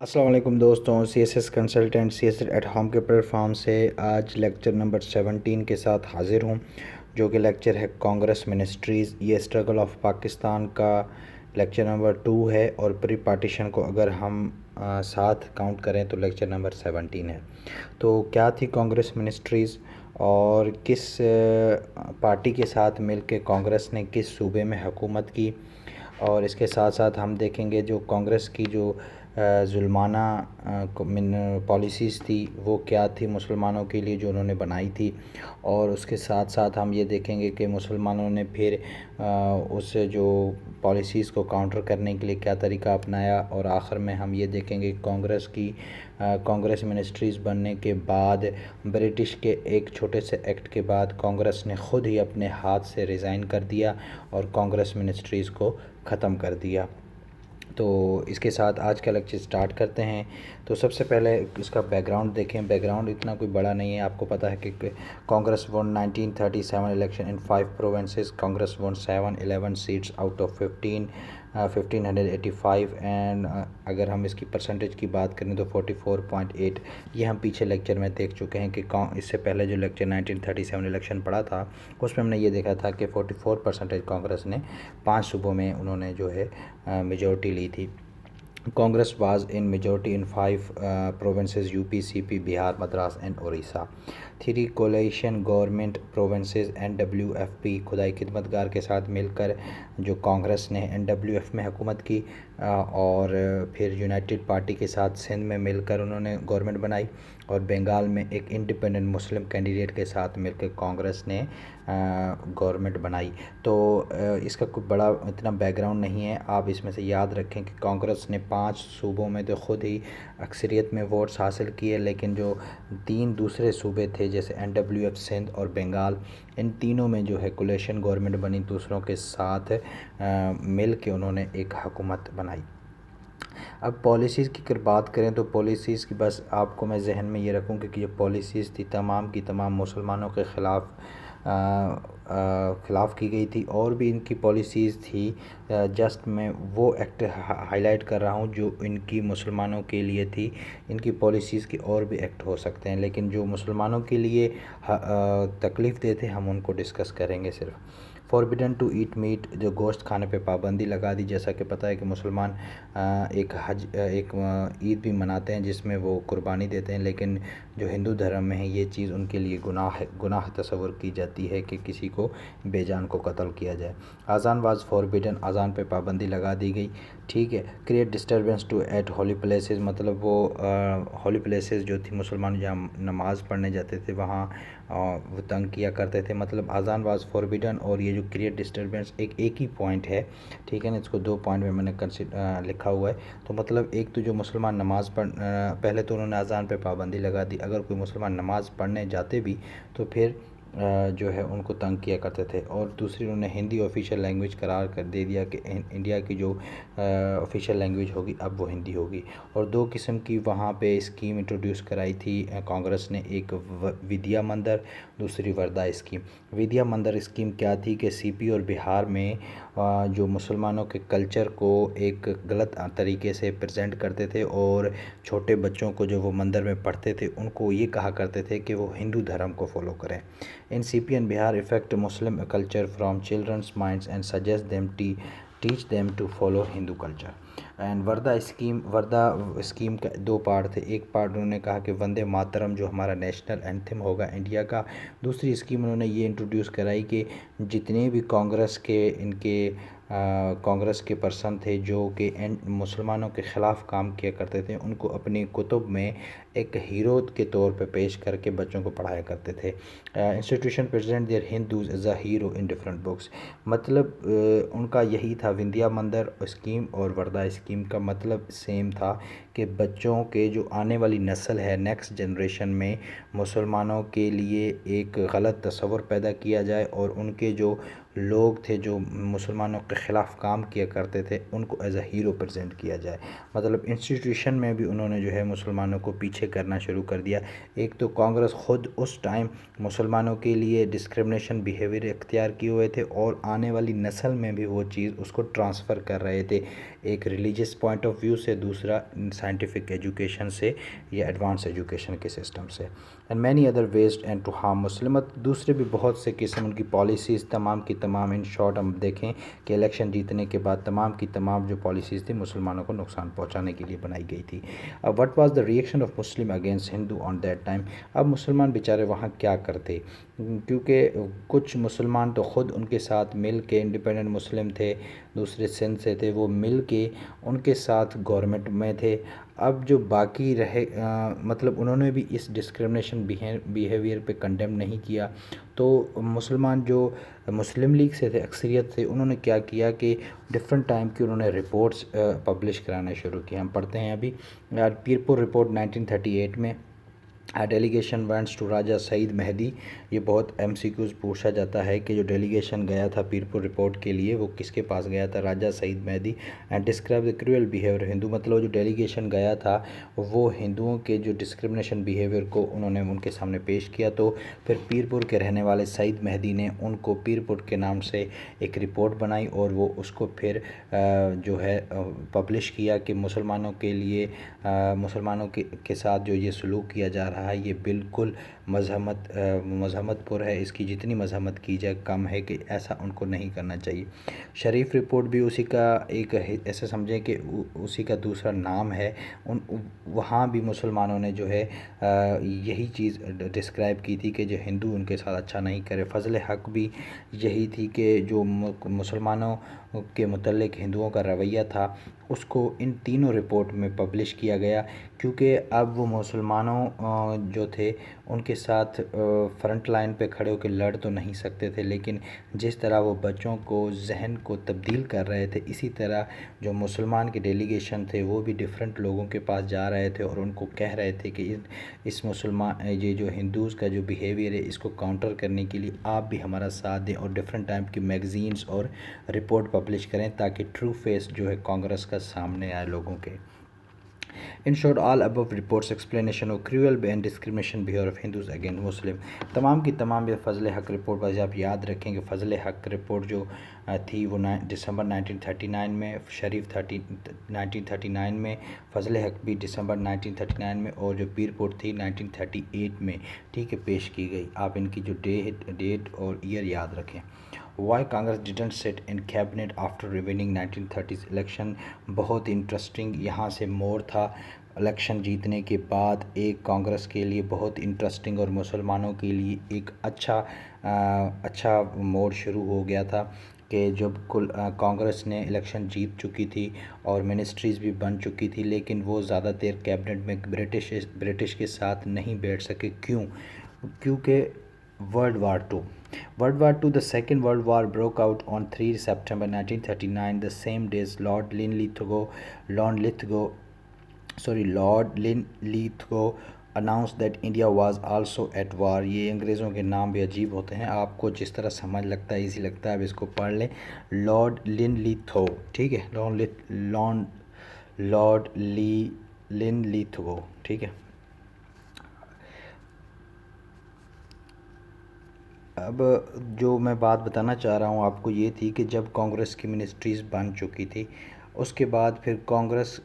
السلام علیکم دوستوں، C S S consultant C S S at home کے پلیٹ فارم سے آج لیکچر نمبر 17 کے ساتھ حاضر ہوں، جو کہ لیکچر ہے کانگریس منسٹریز، یہ اسٹرگل آف پاکستان کا لیکچر نمبر 2 ہے، اور پری پارٹیشن کو اگر ہم ساتھ کاؤنٹ کریں تو لیکچر نمبر 17 ہے۔ تو کیا تھی کانگریس منسٹریز اور کس پارٹی کے ساتھ مل کے کانگریس نے کس صوبے میں حکومت کی، اور اس کے ساتھ ساتھ ہم دیکھیں گے جو کانگریس کی جو ظلمانہ پالیسیز تھی وہ کیا تھی مسلمانوں کے لیے جو انہوں نے بنائی تھی، اور اس کے ساتھ ساتھ ہم یہ دیکھیں گے کہ مسلمانوں نے پھر اس جو پالیسیز کو کاؤنٹر کرنے کے لیے کیا طریقہ اپنایا، اور آخر میں ہم یہ دیکھیں گے کانگریس منسٹریز بننے کے بعد برٹش کے ایک چھوٹے سے ایکٹ کے بعد کانگریس نے خود ہی اپنے ہاتھ سے ریزائن کر دیا اور کانگریس منسٹریز کو ختم کر دیا۔ تو اس کے ساتھ آج کا لیکچر سٹارٹ کرتے ہیں۔ تو سب سے پہلے اس کا بیک گراؤنڈ دیکھیں۔ بیک گراؤنڈ اتنا کوئی بڑا نہیں ہے، آپ کو پتہ ہے کہ Congress won 1937 election in 5 provinces, Congress won 11 seats out of 1585، and اگر ہم اس کی پرسنٹیج کی بات کریں تو 44.8۔ یہ ہم پیچھے لیکچر میں دیکھ چکے ہیں کہ اس سے پہلے جو لیکچر 1937 الیکشن پڑھا تھا اس میں ہم نے یہ دیکھا تھا کہ 44% کانگریس نے 5 صوبوں میں انہوں نے جو ہے میجورٹی لی تھی۔ Congress was in majority in 5 provinces: UP, CP, Bihar, Madras and Orissa. 3 coalition government provinces NWFP، خدائی خدمت گار کے ساتھ مل کر جو کانگریس نے NWF میں حکومت کی، اور پھر یونائٹڈ پارٹی کے ساتھ سندھ میں مل کر انہوں نے گورنمنٹ بنائی، اور بنگال میں ایک انڈیپینڈنٹ مسلم کینڈیڈیٹ کے ساتھ مل کے کانگریس نے گورنمنٹ بنائی۔ تو اس کا کوئی بڑا اتنا بیک گراؤنڈ نہیں ہے، آپ اس میں سے یاد رکھیں کہ کانگریس نے 5 صوبوں میں تو خود ہی اکثریت میں ووٹس حاصل کیے، لیکن جو 3 دوسرے صوبے تھے جیسے NWF، سندھ اور بنگال، ان تینوں میں جو ہے کولیشن گورنمنٹ بنی، دوسروں کے ساتھ مل کے انہوں نے ایک حکومت بنائی۔ اب پالیسیز کی اگر بات کریں تو پالیسیز کی بس آپ کو میں ذہن میں یہ رکھوں کہ یہ پالیسیز تھی تمام کی تمام مسلمانوں کے خلاف کی گئی تھی، اور بھی ان کی پالیسیز تھی، جسٹ میں وہ ایکٹ ہائی لائٹ کر رہا ہوں جو ان کی مسلمانوں کے لیے تھی۔ ان کی پالیسیز کے اور بھی ایکٹ ہو سکتے ہیں، لیکن جو مسلمانوں کے لیے تکلیف دہ تھے ہم ان کو ڈسکس کریں گے صرف۔ فاربیڈن ٹو ایٹ میٹ، جو گوشت کھانے پہ پابندی لگا دی، جیسا کہ پتہ ہے کہ مسلمان ایک عید بھی مناتے ہیں جس میں وہ قربانی دیتے ہیں، لیکن جو ہندو دھرم میں ہے یہ چیز ان کے لیے گناہ تصور کی جاتی ہے کہ کسی کو بے جان کو قتل کیا جائے۔ اذان واز فاربیڈن، اذان پہ پابندی لگا دی گئی، ٹھیک ہے۔ Create disturbance to at holy places, مطلب وہ ہولی پلیسز جو تھی مسلمان جہاں نماز پڑھنے جاتے تھے وہاں وہ تنگ کیا کرتے تھے، مطلب اذان واز فاربیڈن، اور یہ جو کریٹ ڈسٹربنس ایک ہی پوائنٹ ہے، ٹھیک ہے نا، اس کو 2 پوائنٹ میں نے لکھا ہوا ہے۔ تو مطلب ایک تو جو مسلمان پہلے تو انہوں نے اذان پہ پابندی لگا دی، اگر کوئی مسلمان نماز پڑھنے جاتے بھی تو پھر جو ہے ان کو تنگ کیا کرتے تھے، اور دوسری انہوں نے ہندی آفیشیل لینگویج قرار کر دے دیا کہ انڈیا کی جو آفیشیل لینگویج ہوگی اب وہ ہندی ہوگی، اور 2 قسم کی وہاں پہ اسکیم انٹروڈیوس کرائی تھی کانگریس نے، ایک ودیا مندر، دوسری وردہ اسکیم۔ ودیا مندر اسکیم کیا تھی کہ سی پی اور بہار میں جو مسلمانوں کے کلچر کو ایک غلط طریقے سے پریزنٹ کرتے تھے، اور چھوٹے بچوں کو جو وہ مندر میں پڑھتے تھے ان کو یہ کہا کرتے تھے کہ وہ ہندو دھرم کو فالو کریں۔ In C P and Bihar affect Muslim culture from childrens minds and suggest them teach them to follow Hindu culture. And Wardha scheme کا 2 پارٹ تھے، ایک پارٹ انہوں نے کہا کہ وندے ماترم جو ہمارا نیشنل اینتھم ہوگا انڈیا کا، دوسری اسکیم انہوں نے یہ انٹروڈیوس کرائی کہ جتنے بھی کانگریس کے پرسن تھے جو کہ مسلمانوں کے خلاف کام کیا کرتے تھے ان کو اپنی کتب میں ایک ہیرو کے طور پہ پیش کر کے بچوں کو پڑھایا کرتے تھے۔ Institution present their Hindus as a hero in different books, مطلب ان کا یہی تھا، وندیا مندر اسکیم اور وردہ اسکیم کا مطلب سیم تھا کہ بچوں کے جو آنے والی نسل ہے نیکسٹ جنریشن میں مسلمانوں کے لیے ایک غلط تصور پیدا کیا جائے، اور ان کے جو لوگ تھے جو مسلمانوں کے خلاف کام کیا کرتے تھے ان کو ایز اے ہیرو پریزنٹ کیا جائے۔ مطلب انسٹیٹیوشن میں بھی انہوں نے جو ہے مسلمانوں کو پیچھے کرنا شروع کر دیا۔ ایک تو کانگریس خود اس ٹائم مسلمانوں کے لیے ڈسکرمنیشن بیہیویئر اختیار کیے ہوئے تھے، اور آنے والی نسل میں بھی وہ چیز اس کو ٹرانسفر کر رہے تھے۔ ایک ریلیجیس پوائنٹ آف ویو سے، دوسرا سائنٹیفک ایجوکیشن سے یا ایڈوانس ایجوکیشن کے سسٹم سے. And many other ways and to harm مسلمت، دوسرے بھی بہت سے قسم ان کی پالیسیز تمام کی تمام، ان شارٹ ہم دیکھیں کہ الیکشن جیتنے کے بعد تمام کی تمام جو پالیسیز تھیں مسلمانوں کو نقصان پہنچانے کے لیے بنائی گئی تھی. What was the reaction of Muslim against Hindu on that time? اب مسلمان بیچارے وہاں کیا کرتے، کیونکہ کچھ مسلمان تو خود ان کے ساتھ مل کے، انڈیپینڈنٹ مسلم تھے، دوسرے سندھ سے تھے، وہ مل کے ان کے ساتھ گورنمنٹ میں تھے. اب جو باقی رہے مطلب انہوں نے بھی اس ڈسکرمنیشن بیہیویئر پہ کنڈیم نہیں کیا. تو مسلمان جو مسلم لیگ سے تھے، اکثریت تھے، انہوں نے کیا کیا کہ ڈفرینٹ ٹائم کی انہوں نے رپورٹس پبلش کرانا شروع کیا. ہم پڑھتے ہیں ابھی پیر پور رپورٹ 1938 میں، ڈیلیگیشن وینٹس ٹو راجہ سعید مہدی. یہ بہت ایم سی کیوز پوچھا جاتا ہے کہ جو ڈیلیگیشن گیا تھا پیر پور رپورٹ کے لیے وہ کس کے پاس گیا تھا؟ Raja Saeed Mehdi. And describe the cruel behaviour Hindu, مطلب جو ڈیلیگیشن گیا تھا وہ ہندوؤں کے جو ڈسکرمنیشن بیہیویئر کو انہوں نے ان کے سامنے پیش کیا. تو پھر پیر پور کے رہنے والے سعید مہدی نے ان کو پیر پور کے نام سے ایک رپورٹ بنائی اور وہ اس کو پھر جو ہے پبلش کیا کہ مسلمانوں کے لیے، مسلمانوں کے ساتھ جو یہ سلوک کیا جا رہا ہے یہ بالکل مذمت پر ہے، اس کی جتنی مذمت کی جائے کم ہے، کہ ایسا ان کو نہیں کرنا چاہیے. شریف رپورٹ بھی اسی کا ایک ایسے سمجھیں کہ اسی کا دوسرا نام ہے. وہاں بھی مسلمانوں نے جو ہے یہی چیز ڈسکرائب کی تھی کہ جو ہندو ان کے ساتھ اچھا نہیں کرے. فضل حق بھی یہی تھی کہ جو مسلمانوں کے متعلق ہندوؤں کا رویہ تھا اس کو ان تینوں رپورٹ میں پبلش کیا گیا، کیونکہ اب وہ مسلمانوں جو تھے ان کے ساتھ فرنٹ لائن پہ کھڑے ہو کے لڑ تو نہیں سکتے تھے، لیکن جس طرح وہ بچوں کو ذہن کو تبدیل کر رہے تھے اسی طرح جو مسلمان کے ڈیلیگیشن تھے وہ بھی ڈیفرنٹ لوگوں کے پاس جا رہے تھے اور ان کو کہہ رہے تھے کہ اس مسلمان یہ جو ہندوز کا جو بیہیویئر ہے اس کو کاؤنٹر کرنے کے لیے آپ بھی ہمارا ساتھ دیں اور ڈیفرنٹ ٹائپ کی میگزینز اور رپورٹ پبلش کریں تاکہ ٹرو فیس جو ہے کانگریس کا سامنے آئے لوگوں کے. In short, all above reports explanation of cruel and discrimination behavior of Hindus against Muslim. تمام کی تمام یہ فضل حق رپورٹ بس آپ یاد رکھیں کہ فضل حق رپورٹ جو تھی وہ دسمبر 1939 میں، شریف 1939 میں، فضل حق بھی دسمبر 1939 میں، اور جو پیر پور تھی 1938 میں ٹھیک ہے پیش کی گئی. آپ ان کی جو ڈیٹ اور ایئر یاد رکھیں. Why Congress didn't sit in cabinet after winning 1930s election؟ بہت انٹرسٹنگ یہاں سے موڑ تھا الیکشن جیتنے کے بعد، ایک کانگریس کے لیے بہت انٹرسٹنگ اور مسلمانوں کے لیے ایک اچھا موڑ شروع ہو گیا تھا کہ جب کانگریس نے الیکشن جیت چکی تھی اور منسٹریز بھی بن چکی تھی، لیکن وہ زیادہ دیر کیبنٹ میں برٹش کے ساتھ نہیں بیٹھ سکے. کیونکہ World War II, the Second World War broke out on 3 September 1939. The same day, Lord Linlithgow announced that India was also at war. یہ انگریزوں کے نام بھی عجیب ہوتے ہیں، آپ کو جس طرح سمجھ لگتا ہے ایزی لگتا ہے اب اس کو پڑھ لیں. لارڈ لنلیتھگو، ٹھیک ہے، لارڈ لنلیتھگو، ٹھیک ہے. اب جو میں بات بتانا چاہ رہا ہوں آپ کو یہ تھی کہ جب کانگریس کی منسٹریز بن چکی تھی اس کے بعد پھر کانگریس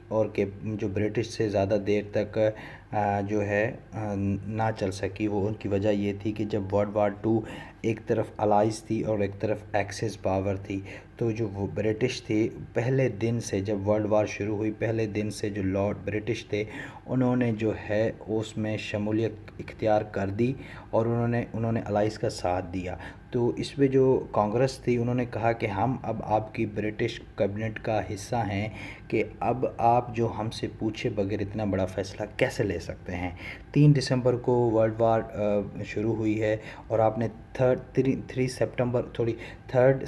اور کہ جو برٹش سے زیادہ دیر تک جو ہے نہ چل سکی، وہ ان کی وجہ یہ تھی کہ جب World War II ایک طرف الائز تھی اور ایک طرف ایکسس پاور تھی، تو جو وہ برٹش تھی پہلے دن سے جب ورلڈ وار شروع ہوئی پہلے دن سے جو لارڈ برٹش تھے انہوں نے جو ہے اس میں شمولیت اختیار کر دی اور انہوں نے الائز کا ساتھ دیا. تو اس میں جو کانگریس تھی انہوں نے کہا کہ ہم اب آپ کی برٹش کیبنٹ کا حصہ ہیں کہ اب آپ جو ہم سے پوچھے بغیر اتنا بڑا فیصلہ کیسے لے سکتے ہیں. 3 دسمبر کو ورلڈ وار شروع ہوئی ہے اور آپ نے 3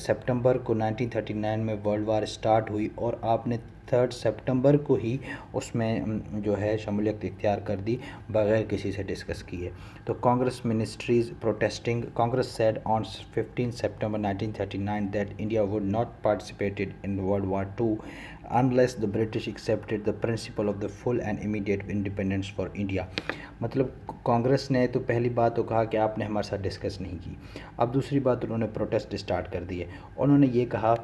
سپٹمبر کو 1939 میں ورلڈ وار سٹارٹ ہوئی اور آپ نے 3 سپٹمبر کو ہی اس میں جو ہے شمولیت اختیار کر دی بغیر کسی سے ڈسکس کیے. تو Congress ministries protesting Congress said on 15 September 1939 that India would not participate in World War II unless the British accepted the principle of the full and immediate independence for India. مطلب کانگریس نے تو پہلی بات تو کہا کہ آپ نے ہمارے ساتھ ڈسکس نہیں کی. اب دوسری بات انہوں نے پروٹیسٹ سٹارٹ کر دیے. انہوں نے یہ کہا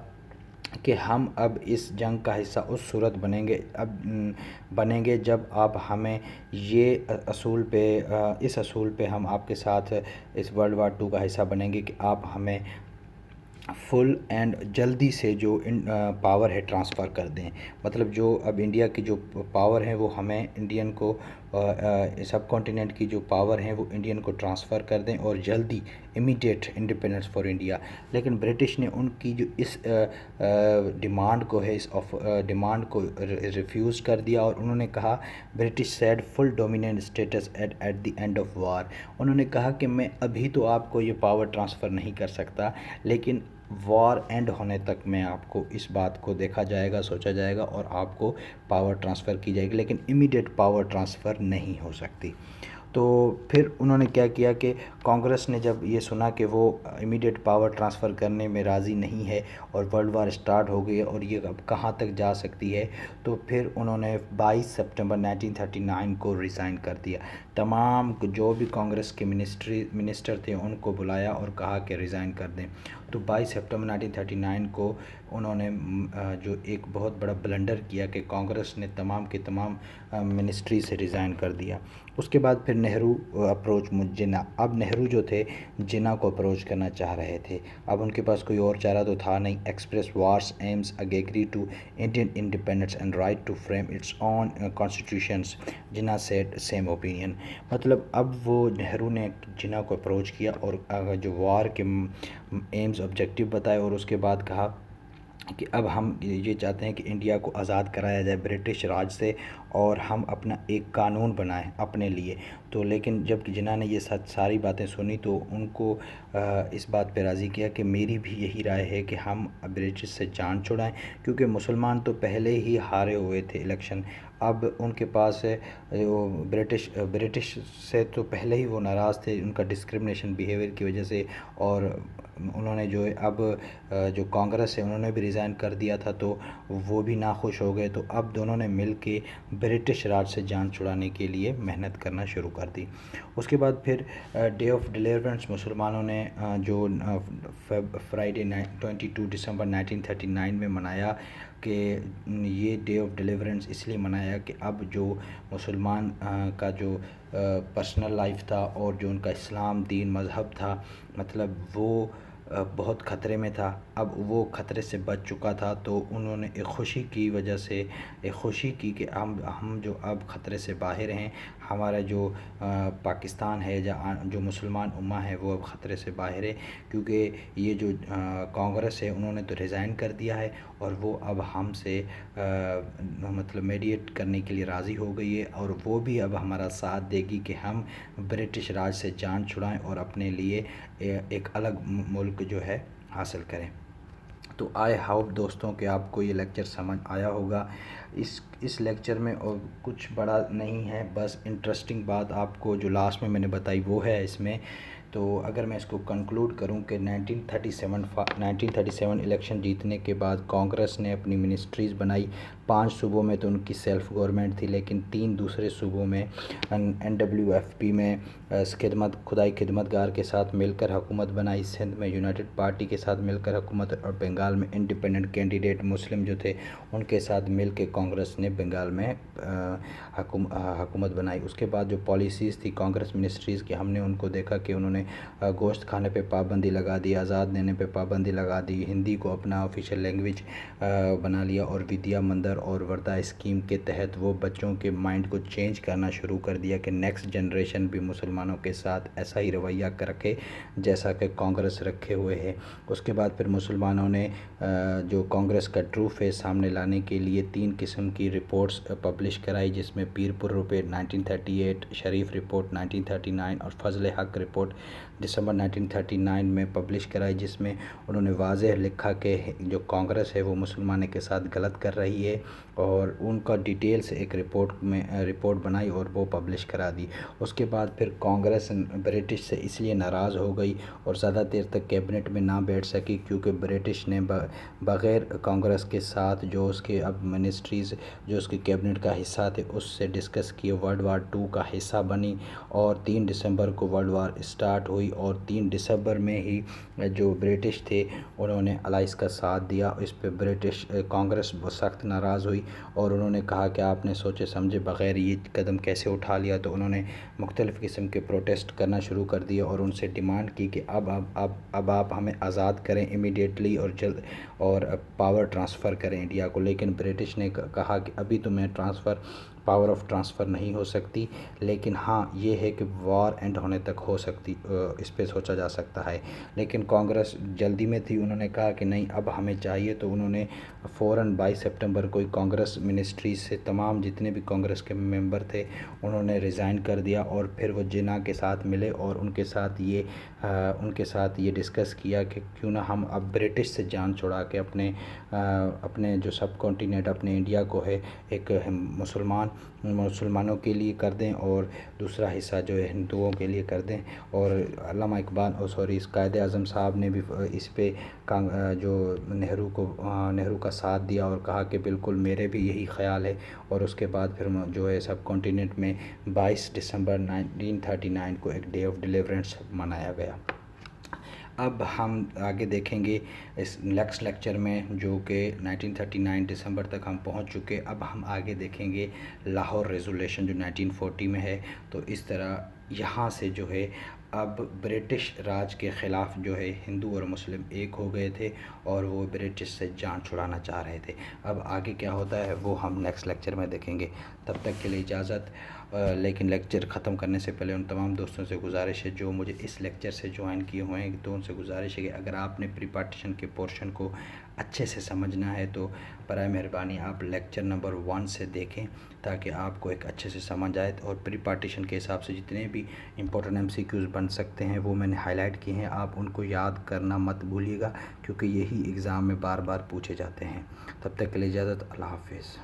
کہ ہم اب اس جنگ کا حصہ اس صورت بنیں گے جب آپ ہمیں یہ اس اصول پہ ہم آپ کے ساتھ اس ورلڈ وار 2 کا حصہ بنیں گے کہ آپ ہمیں فل اینڈ جلدی سے جو پاور ہے ٹرانسفر کر دیں. مطلب جو اب انڈیا کی جو پاور ہے وہ ہمیں انڈین کو سب کانٹیننٹ کی جو پاور ہیں وہ انڈین کو ٹرانسفر کر دیں اور جلدی امیڈیٹ انڈیپینڈنس فار انڈیا. لیکن برٹش نے ان کی جو اس ڈیمانڈ کو ہے ڈیمانڈ کو ریفیوز کر دیا اور انہوں نے کہا British said full dominant status at the end of war. انہوں نے کہا کہ میں ابھی تو آپ کو یہ پاور ٹرانسفر نہیں کر سکتا لیکن وار اینڈ ہونے تک میں آپ کو اس بات کو دیکھا جائے گا سوچا جائے گا اور آپ کو پاور ٹرانسفر کی جائے گی لیکن امیڈیٹ پاور ٹرانسفر نہیں ہو سکتی. تو پھر انہوں نے کیا کیا کہ کانگریس نے جب یہ سنا کہ وہ امیڈیٹ پاور ٹرانسفر کرنے میں راضی نہیں ہے اور ورلڈ وار اسٹارٹ ہو گئی اور یہ اب کہاں تک جا سکتی ہے تو پھر انہوں نے 22 سپٹمبر 1939 کو ریزائن کر دیا. تمام جو بھی کانگریس کے منسٹر تھے ان کو بلایا اور کہا کہ ریزائن کر دیں. تو 22 سپٹمبر 1939 کو انہوں نے جو ایک بہت بڑا بلنڈر کیا کہ کانگریس نے تمام کے تمام منسٹری سے ریزائن کر دیا. اس کے بعد پھر نہرو اپروچ جنا. اب نہرو جو تھے جنا کو اپروچ کرنا چاہ رہے تھے. اب ان کے پاس کوئی اور چارہ تو تھا نہیں. Express wars aims agree to Indian independence and right to frame its own constitutions. Jinnah said same opinion. مطلب اب وہ نہرو نے جنا کو اپروچ کیا اور جو وار کے ایمز آبجیکٹیو بتائے اور اس کے بعد کہا کہ اب ہم یہ چاہتے ہیں کہ انڈیا کو آزاد کرایا جائے برٹش راج سے اور ہم اپنا ایک قانون بنائیں اپنے لیے. تو لیکن جب جنہوں نے یہ ساری باتیں سنی تو ان کو اس بات پہ راضی کیا کہ میری بھی یہی رائے ہے کہ ہم برٹش سے جان چھڑائیں کیونکہ مسلمان تو پہلے ہی ہارے ہوئے تھے الیکشن. اب ان کے پاس برٹش سے تو پہلے ہی وہ ناراض تھے ان کا ڈسکرمنیشن بیہیویئر کی وجہ سے اور انہوں نے جو کانگریس ہے انہوں نے بھی ریزائن کر دیا تھا تو وہ بھی ناخوش ہو گئے. تو اب دونوں نے مل کے برٹش راج سے جان چھڑانے کے لیے محنت کرنا شروع کر دی. اس کے بعد پھر ڈے آف ڈیلیورنس مسلمانوں نے جو فرائیڈے 22 دسمبر 1939 میں منایا کہ یہ ڈے آف ڈیلیورنس اس لیے منایا کہ اب جو مسلمان کا جو پرسنل لائف تھا اور جو ان کا اسلام دین مذہب تھا مطلب وہ بہت خطرے میں تھا. اب وہ خطرے سے بچ چکا تھا تو انہوں نے ایک خوشی کی وجہ سے ایک خوشی کی کہ ہم جو اب خطرے سے باہر ہیں. ہمارا جو پاکستان ہے جو مسلمان امہ ہے وہ اب خطرے سے باہر ہے کیونکہ یہ جو کانگریس ہے انہوں نے تو ریزائن کر دیا ہے اور وہ اب ہم سے مطلب میڈیٹ کرنے کے لیے راضی ہو گئی ہے اور وہ بھی اب ہمارا ساتھ دے گی کہ ہم برٹش راج سے جان چھڑائیں اور اپنے لیے ایک الگ ملک جو ہے حاصل کریں. تو آئی ہوپ دوستوں کہ آپ کو یہ لیکچر سمجھ آیا ہوگا. اس لیکچر میں اور کچھ بڑا نہیں ہے بس انٹرسٹنگ بات آپ کو جو لاسٹ میں نے بتائی وہ ہے اس میں. تو اگر میں اس کو کنکلوڈ کروں کہ 1937 الیکشن جیتنے کے بعد کانگریس نے اپنی منسٹریز بنائی. 5 صوبوں میں تو ان کی سیلف گورنمنٹ تھی لیکن 3 دوسرے صوبوں میں NWFP میں خدائی خدمت گار کے ساتھ مل کر حکومت بنائی. سندھ میں یونائٹڈ پارٹی کے ساتھ مل کر حکومت اور بنگال میں انڈیپینڈنٹ کینڈیڈیٹ مسلم جو تھے ان کے ساتھ مل کے کانگریس نے بنگال میں حکومت بنائی. اس کے بعد جو پالیسیز تھی کانگریس منسٹریز کی ہم نے ان کو دیکھا کہ انہوں نے گوشت کھانے پہ پابندی لگا دی, آزاد دینے پہ پابندی لگا دی, ہندی کو اپنا آفیشیل لینگویج بنا لیا اور ودیا مندر اور وردھا اسکیم کے تحت وہ بچوں کے مائنڈ کو چینج کرنا شروع کر دیا کہ نیکسٹ جنریشن بھی مسلمانوں کے ساتھ ایسا ہی رویہ رکھے جیسا کہ کانگریس رکھے ہوئے ہے. اس کے بعد پھر مسلمانوں نے جو کانگریس کا ٹرو فیس سامنے لانے کے لیے 3 قسم کی رپورٹس پبلش کرائی جس میں پیر پر رپورٹ 1938, شریف رپورٹ 1939 اور فضل حق رپورٹ دسمبر 1939 میں پبلش کرائی جس میں انہوں نے واضح لکھا کہ جو کانگریس ہے وہ مسلمانوں کے ساتھ غلط کر رہی ہے اور ان کا ڈیٹیل سے ایک رپورٹ بنائی اور وہ پبلش کرا دی۔ اس کے بعد پھر کانگریس برٹش سے اس لیے ناراض ہو گئی اور زیادہ دیر تک کیبنٹ میں نہ بیٹھ سکی، کیونکہ برٹش نے بغیر کانگریس کے ساتھ جو اس کے اب منسٹریز جو اس کے کیبنٹ کا حصہ تھے اس سے ڈسکس کیے، ورلڈ وار 2 کا حصہ بنی، اور 3 دسمبر کو ورلڈ وار اسٹارٹ ہوئی، اور 3 دسمبر میں ہی جو برٹش تھے انہوں نے الائنس کا ساتھ دیا۔ اس پہ برٹش کانگریس سخت ناراض ہوئی اور انہوں نے کہا کہ آپ نے سوچے سمجھے بغیر یہ قدم کیسے اٹھا لیا، تو انہوں نے مختلف قسم کے پروٹیسٹ کرنا شروع کر دیے اور ان سے ڈیمانڈ کی کہ اب آپ ہمیں آزاد کریں امیڈیٹلی اور جلد، اور پاور ٹرانسفر کریں انڈیا کو۔ لیکن برٹش نے کہا کہ ابھی تو میں پاور آف ٹرانسفر نہیں ہو سکتی، لیکن ہاں یہ ہے کہ وار اینڈ ہونے تک ہو سکتی، اس پہ سوچا جا سکتا ہے۔ لیکن کانگریس جلدی میں تھی، انہوں نے کہا کہ نہیں اب ہمیں چاہیے، تو انہوں نے فوراً 22 سپٹمبر کو کانگریس منسٹری سے تمام جتنے بھی کانگریس کے ممبر تھے انہوں نے ریزائن کر دیا، اور پھر وہ جناح کے ساتھ ملے اور ان کے ساتھ یہ ڈسکس کیا کہ کیوں نہ ہم اب برٹش سے جان چھڑا کے اپنے جو سب کانٹیننٹ اپنے انڈیا کو ہے ایک مسلمانوں کے لیے کر دیں اور دوسرا حصہ جو ہے ہندوؤں کے لیے کر دیں۔ اور علامہ اقبال اس قائد اعظم صاحب نے بھی اس پہ جو نہرو کا ساتھ دیا اور کہا کہ بالکل میرے بھی یہی خیال ہے، اور اس کے بعد پھر جو ہے سب کانٹیننٹ میں 22 دسمبر 1939 کو ایک ڈے آف ڈیلیورنس منایا گیا۔ اب ہم آگے دیکھیں گے اس نیکسٹ لیکچر میں، جو کہ 1939 دسمبر تک ہم پہنچ چکے، اب ہم آگے دیکھیں گے لاہور ریزولیوشن جو 1940 میں ہے۔ تو اس طرح یہاں سے جو ہے اب برٹش راج کے خلاف جو ہے ہندو اور مسلم ایک ہو گئے تھے اور وہ برٹش سے جان چھڑانا چاہ رہے تھے۔ اب آگے کیا ہوتا ہے وہ ہم نیکسٹ لیکچر میں دیکھیں گے۔ تب تک کے لیے اجازت، لیکن لیکچر ختم کرنے سے پہلے ان تمام دوستوں سے گزارش ہے جو مجھے اس لیکچر سے جوائن کیے ہوئے ہیں، تو ان سے گزارش ہے کہ اگر آپ نے پری پارٹیشن کے پورشن کو اچھے سے سمجھنا ہے تو برائے مہربانی آپ لیکچر نمبر 1 سے دیکھیں تاکہ آپ کو ایک اچھے سے سمجھ آئے، اور پری پارٹیشن کے حساب سے جتنے بھی امپورٹنٹ MCQs بن سکتے ہیں وہ میں نے ہائی لائٹ کیے ہیں، آپ ان کو یاد کرنا مت بھولیے گا کیونکہ یہی ایگزام میں بار بار پوچھے جاتے ہیں۔ تب تک کے لیے اجازت، اللہ حافظ۔